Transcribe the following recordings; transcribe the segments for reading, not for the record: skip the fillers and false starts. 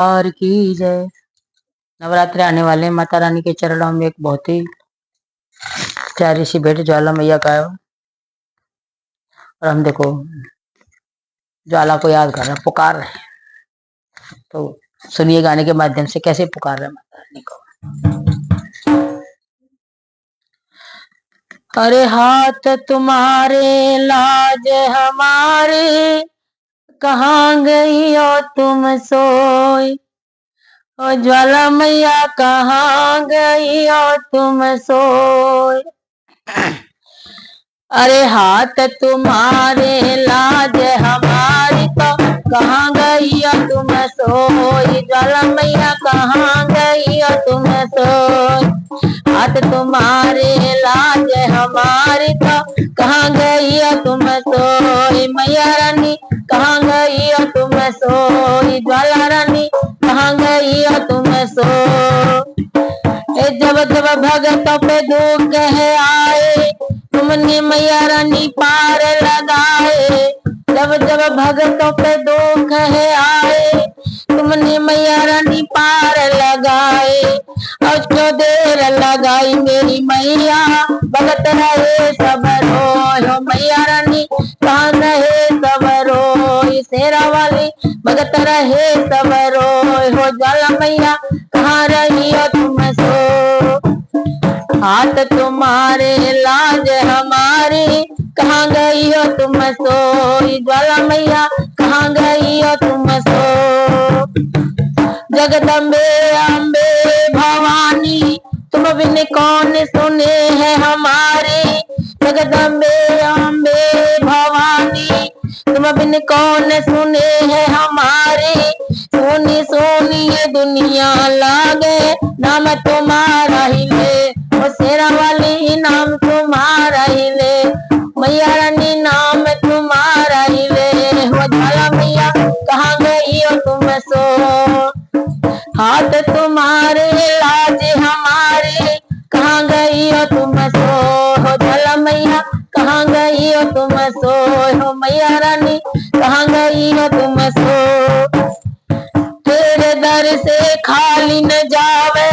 और की जय। नवरात्रि आने वाले हैं, माता रानी के चरणों में एक बहुत ही प्यारी सी भेंट ज्वाला मैया का है। और हम देखो ज्वाला को याद कर रहे हैं, पुकार रहे हैं। तो सुनिए गाने के माध्यम से कैसे पुकार रहे हैं माता रानी को। अरे हाथ तुम्हारे लाज हमारे, कहाँ गई हो तुम सोई। ओ ज्वाला मैया कहाँ गई हो तुम सोई। अरे हाथ तुम्हारे लाज हमारी, तो कहाँ गई हो तुम सोई। ज्वाला मैया कहाँ गई हो तुम सोई। हाथ तुम्हारे लाज हमारी, तो कहाँ गई हो तुम सोई। मैया रानी कहाँ गई हो तुम सोई। ज्वाला रानी कहाँ गई हो तुम सोई। जब जब भगतों पे दुख है आए, तुमने मैया रानी पार लगाए। जब जब भगतों पे दुख है आए, तुमने मैया रानी पार लगाए। आज क्यों देर लगाई मेरी मैया, भगत रहे सब रोए। हो मैया रानी कहाँ रहे सब रोए। शेरा वाली भगत रहे सब रोए। हो ज्वाला मैया कहाँ रही हो तुम सो। हाथ तुम्हारे लाज हमारी, कहाँ गई हो तुम सोई। ज्वाला मैया कहाँ गई हो तुम सो। जगदम्बे अम्बे भवानी, तुम बिन कौन सुने हैं हमारी। जगदम्बे अम्बे भवानी, तुम बिन कौन सुने हैं हमारी। सोनी सोनी ये दुनिया लागे, नाम तुम्हारा ही ले। वो शेरा वाली नाम तुम्हारा ही ले। मैया रानी नाम तुम्हारा ही ले। वो ज्वाला मैया कहाँ गई हो तुम सो। हाथ तुम्हारे लाज हमारे, कहाँ गई हो तुम सो। हो ज्वाला मैया कहाँ गई हो तुम सो। हो मैया रानी कहाँ गई हो तुम सो। तेरे दर से खाली न जावे,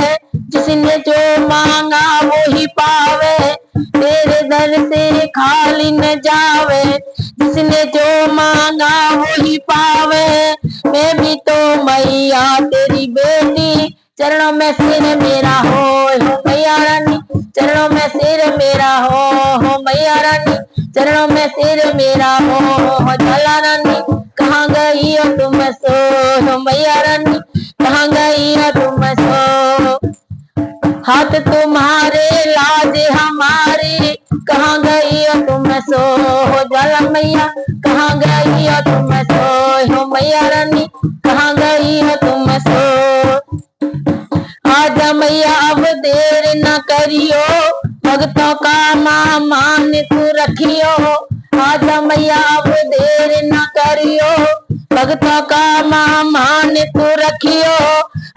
जिसने जो मांगा वो ही पावे। तेरे दर से खाली न जावे, जिसने जो मांगा वो ही पावे। मैं भी तो मैया तेरी बेटी, चरणों में सिर मेरा हो मैया रानी। चरणों में सिर मेरा हो मैया रानी। चरणों में सिर मेरा हो ज्वाला रानी कहाँ गई हो तुम सो। मैया रानी कहाँ गई हो तुम सो। हाथ तुम्हारे लाज हमारी, कहाँ गई हो तुम सो। ज्वाला मैया कहाँ गई हो तुम सो। मैया रानी कहाँ गई हो तुम सो। आज मैया अब देर न करियो, भक्तों का मान तू रखियो। आज मैया अब देर न करियो, भक्तों का मान तू रखियो।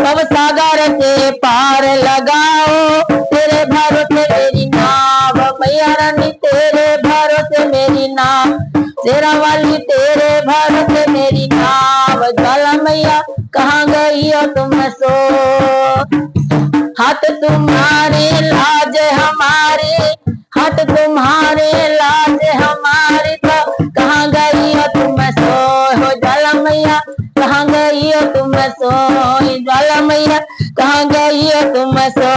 अब सागर से पार लगाओ, तेरे भरोसे मेरी नाव। मैया रानी तेरे भरोसे मेरी नाव। शेरा वाली तेरे भरोसे मेरी नाव। ज्वाला मैया कहाँ गई हो तुम सो। हाथ तुम्हारे लाज हमारे, हाथ तुम्हारे लाज हमारे, तो कहाँ गई हो तुम सो। हो ज्वाला मैया कहाँ गई हो तुम सो। ज्वाला मैया कहाँ गई हो तुम सो।